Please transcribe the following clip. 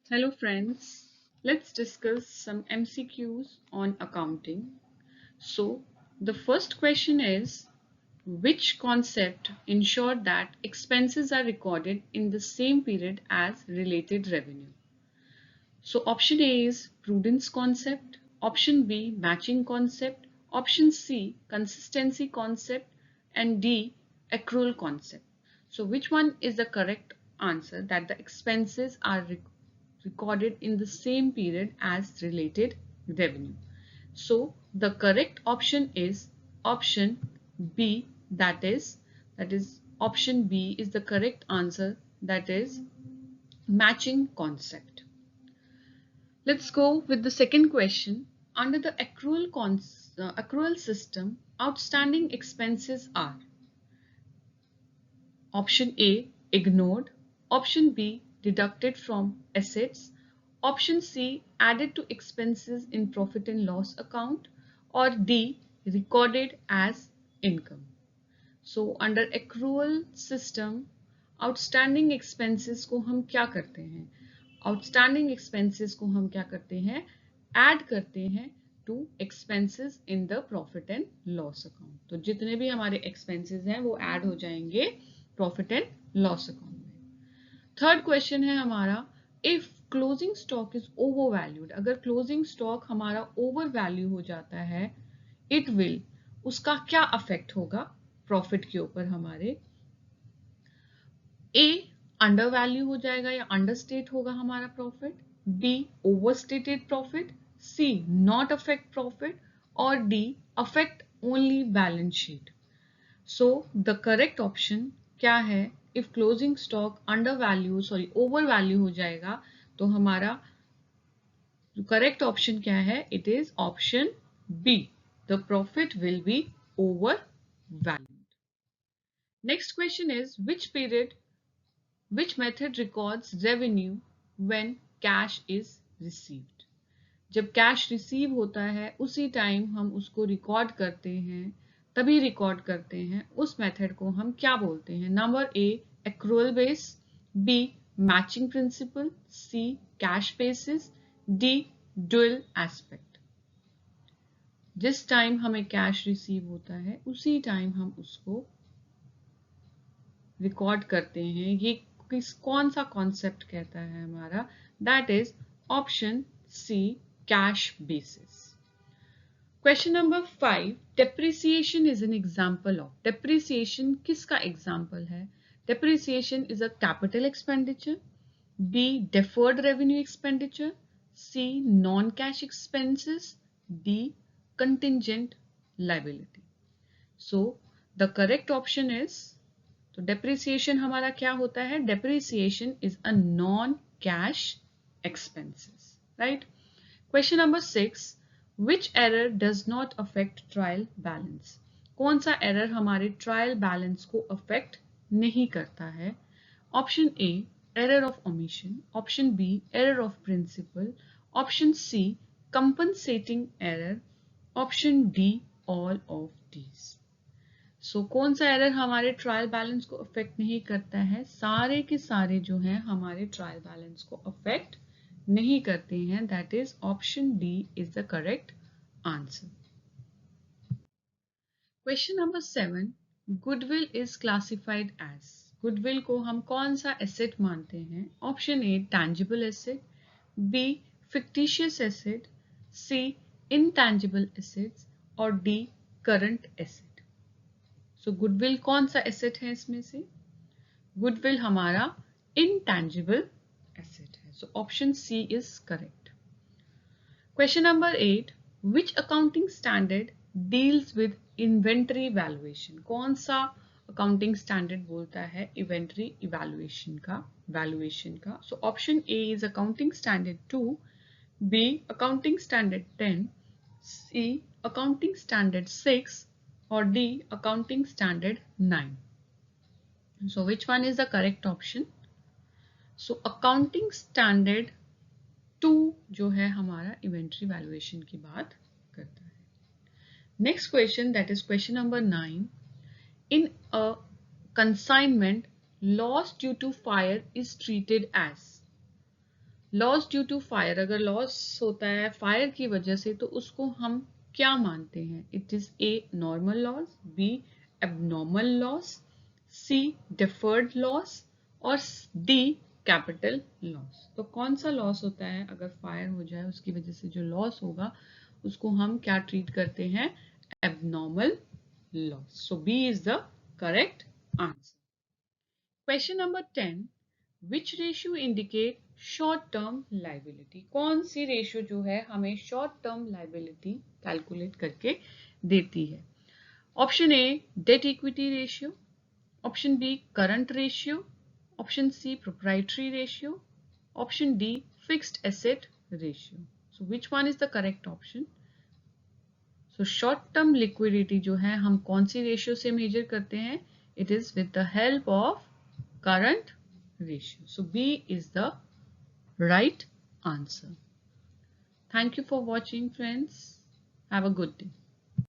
Hello friends, let's discuss some MCQs on accounting. So the first question is, which concept ensure that expenses are recorded in the same period as related revenue? So option A is prudence concept, option B matching concept, option C consistency concept, and D accrual concept. So which one is the correct answer that the expenses are recorded in the same period as related revenue? So the correct option is option B, that is option B is the correct answer, that is matching concept. Let's go with the second question. Under the accrual system, outstanding expenses are option A ignored, option B deducted from assets, option C added to expenses in profit and loss account, or D recorded as income. So under accrual system, outstanding expenses को हम क्या करते हैं? Outstanding expenses को हम क्या करते हैं? ऐड करते हैं to expenses in the profit and loss account. तो जितने भी हमारे एक्सपेंसेस हैं वो ऐड हो जाएंगे प्रॉफिट एंड लॉस अकाउंट में. थर्ड क्वेश्चन है हमारा, if closing stock is over valued, अगर क्लोजिंग स्टॉक हमारा ओवर वैल्यू हो जाता है, इट विल, उसका क्या अफेक्ट होगा प्रॉफिट के ऊपर हमारे? ए अंडर वैल्यू हो जाएगा या अंडरस्टेट होगा हमारा profit, B overstated profit, C not affect profit, और D affect only balance sheet. So the correct option क्या है? If closing stock under value over value हो जाएगा तो हमारा करेक्ट ऑप्शन क्या है? It is option B, the profit will be over valued. Next question is, which method records revenue when cash is received? जब cash receive होता है उसी टाइम हम उसको रिकॉर्ड करते हैं, तभी रिकॉर्ड करते हैं. उस मेथड को हम क्या बोलते हैं? Number A accrual base, B matching principle, C cash basis, D dual aspect. जिस टाइम हमें कैश रिसीव होता है उसी टाइम हम उसको रिकॉर्ड करते हैं. ये कौन सा कॉन्सेप्ट कहता है हमारा? That is option C cash basis. Question number 5, depreciation is an example of. Depreciation किसका एग्जांपल है? Depreciation is a capital expenditure, B deferred revenue expenditure, C non cash expenses, D contingent liability. So the correct option is, तो depreciation हमारा क्या होता है? Depreciation is a non cash expenses, right. Question number 6, which error does not affect trial balance? कौन सा error हमारे trial balance को affect नहीं करता है? Option A error of omission, option B error of principle, option C compensating error, option D all of these. So कौन सा error हमारे ट्रायल बैलेंस को अफेक्ट नहीं करता है? सारे के सारे जो हैं हमारे ट्रायल बैलेंस को अफेक्ट नहीं करते हैं. That is option D is the correct answer. Question number 7, goodwill is classified as. Goodwill को हम कौन सा एसेट मानते हैं? Option A tangible asset, B fictitious asset, C intangible assets, और D current asset. So goodwill कौन सा asset है इसमें से? गुडविल हमारा इनटैंजिबल एसेट है. So option C is correct. Question number 8, which accounting standard deals with inventory valuation? कौन सा अकाउंटिंग स्टैंडर्ड बोलता है इन्वेंटरी इवैल्यूएशन का? So option A is accounting standard 2, B accounting standard 10, C accounting standard 6, or D accounting standard 9. So which one is the correct option? So accounting standard 2 जो है हमारा inventory valuation की बात करता है. Next question, that is question number 9, in a consignment loss due to fire is treated as. Loss due to fire, अगर loss होता है फायर की वजह से तो उसको हम क्या मानते हैं? It is A normal loss, B abnormal loss, C deferred loss और डी कैपिटल लॉस। तो कौन सा लॉस होता है अगर फायर हो जाए, उसकी वजह से जो लॉस होगा उसको हम क्या ट्रीट करते हैं? Abnormal loss. So B is the correct answer. Question number 10, which ratio indicate short term liability? कौन सी रेशियो जो है हमें शॉर्ट टर्म लाइबिलिटी कैलकुलेट करके देती है? Option A debt equity ratio, option B current ratio, option C proprietary ratio, option D fixed asset ratio. So which one is the correct option? So short term liquidity जो है हम कौन सी ratio से major करते हैं? It is with the help of current ratio. So B is the right answer. Thank you for watching, friends. Have a good day.